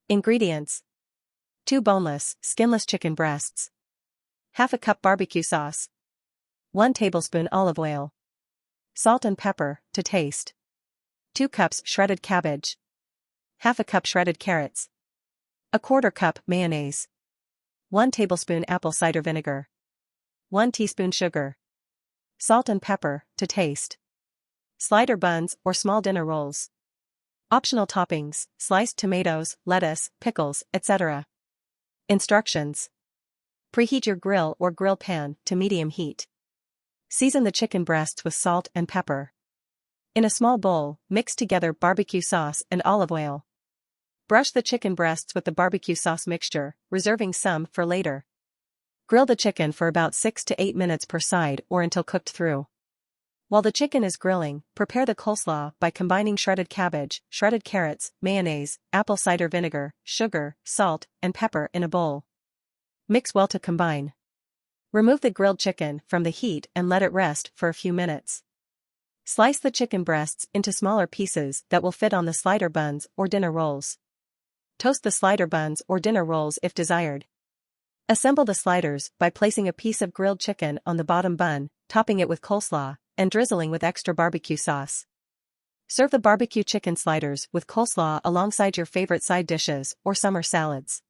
Ingredients: 2 boneless, skinless chicken breasts, half a cup barbecue sauce, 1 tablespoon olive oil, salt and pepper to taste, 2 cups shredded cabbage, half a cup shredded carrots, a quarter cup mayonnaise, 1 tablespoon apple cider vinegar, 1 teaspoon sugar, salt and pepper to taste. Slider buns or small dinner rolls. Optional toppings: sliced tomatoes, lettuce, pickles, etc. Instructions: preheat your grill or grill pan to medium heat. Season the chicken breasts with salt and pepper. In a small bowl, mix together barbecue sauce and olive oil. Brush the chicken breasts with the barbecue sauce mixture, reserving some for later. Grill the chicken for about 6 to 8 minutes per side or until cooked through. While the chicken is grilling, prepare the coleslaw by combining shredded cabbage, shredded carrots, mayonnaise, apple cider vinegar, sugar, salt, and pepper in a bowl. Mix well to combine. Remove the grilled chicken from the heat and let it rest for a few minutes. Slice the chicken breasts into smaller pieces that will fit on the slider buns or dinner rolls. Toast the slider buns or dinner rolls if desired. Assemble the sliders by placing a piece of grilled chicken on the bottom bun, topping it with coleslaw, and drizzling with extra barbecue sauce. Serve the barbecue chicken sliders with coleslaw alongside your favorite side dishes or summer salads.